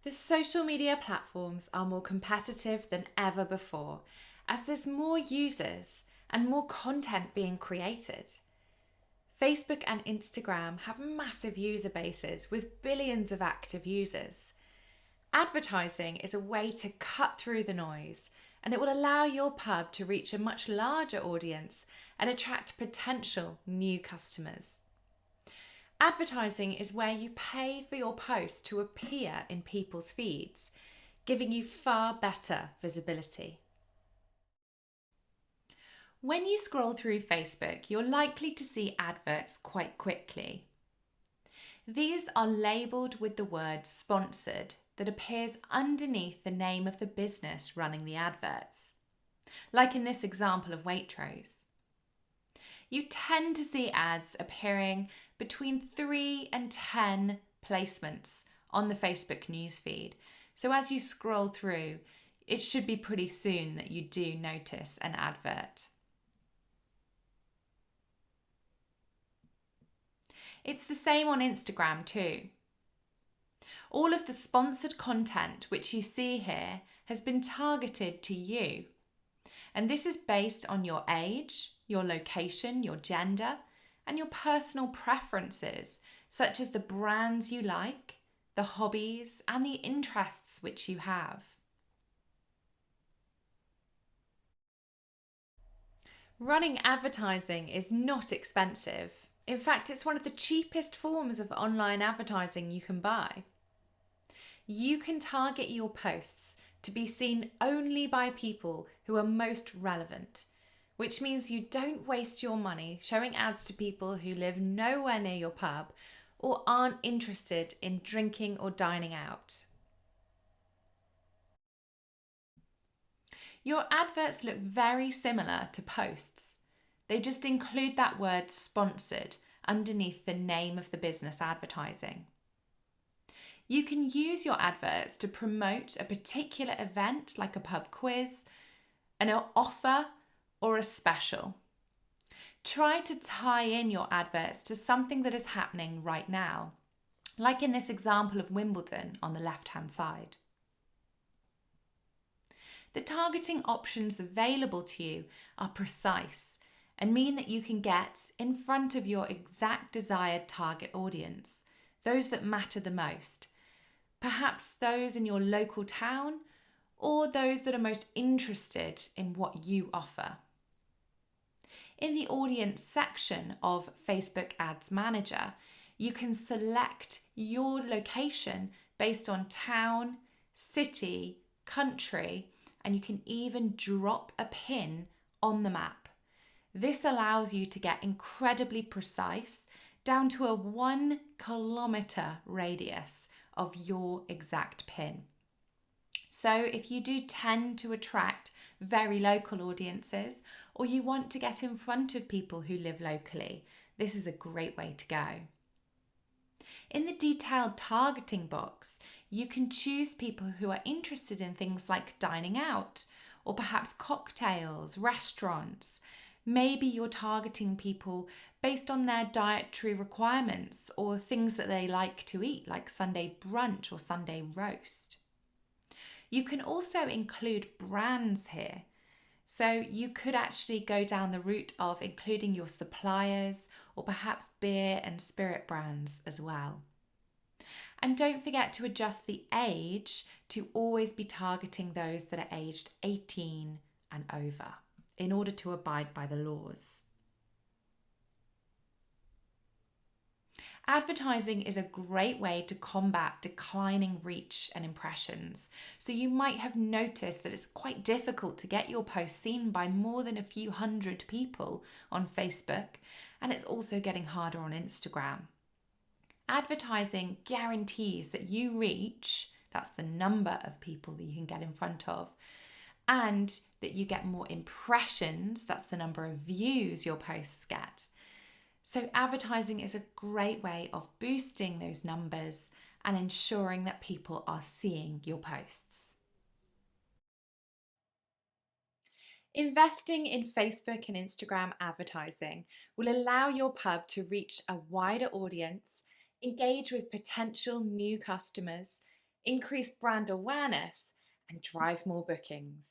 The social media platforms are more competitive than ever before as there's more users and more content being created. Facebook and Instagram have massive user bases with billions of active users. Advertising is a way to cut through the noise, and it will allow your pub to reach a much larger audience and attract potential new customers. Advertising is where you pay for your post to appear in people's feeds, giving you far better visibility. When you scroll through Facebook, you're likely to see adverts quite quickly. These are labelled with the word sponsored that appears underneath the name of the business running the adverts, like in this example of Waitrose. You tend to see ads appearing between 3 and 10 placements on the Facebook newsfeed. So as you scroll through, it should be pretty soon that you do notice an advert. It's the same on Instagram too. All of the sponsored content which you see here has been targeted to you. And this is based on your age, your location, your gender, and your personal preferences, such as the brands you like, the hobbies, and the interests which you have. Running advertising is not expensive. In fact, it's one of the cheapest forms of online advertising you can buy. You can target your posts to be seen only by people who are most relevant, which means you don't waste your money showing ads to people who live nowhere near your pub or aren't interested in drinking or dining out. Your adverts look very similar to posts. They just include that word sponsored underneath the name of the business advertising. You can use your adverts to promote a particular event like a pub quiz, an offer, or a special. Try to tie in your adverts to something that is happening right now, like in this example of Wimbledon on the left-hand side. The targeting options available to you are precise and mean that you can get in front of your exact desired target audience, those that matter the most, perhaps those in your local town or those that are most interested in what you offer. In the audience section of Facebook Ads Manager, you can select your location based on town, city, country, and you can even drop a pin on the map. This allows you to get incredibly precise down to a 1 kilometre radius of your exact pin. So if you do tend to attract very local audiences or you want to get in front of people who live locally, this is a great way to go. In the detailed targeting box, you can choose people who are interested in things like dining out or perhaps cocktails, restaurants. Maybe you're targeting people based on their dietary requirements or things that they like to eat, like Sunday brunch or Sunday roast. You can also include brands here. So you could actually go down the route of including your suppliers or perhaps beer and spirit brands as well. And don't forget to adjust the age to always be targeting those that are aged 18 and over in order to abide by the laws. Advertising is a great way to combat declining reach and impressions. So you might have noticed that it's quite difficult to get your post seen by more than a few hundred people on Facebook, and it's also getting harder on Instagram. Advertising guarantees that you reach, that's the number of people that you can get in front of, and that you get more impressions, that's the number of views your posts get. So advertising is a great way of boosting those numbers and ensuring that people are seeing your posts. Investing in Facebook and Instagram advertising will allow your pub to reach a wider audience, engage with potential new customers, increase brand awareness, and drive more bookings.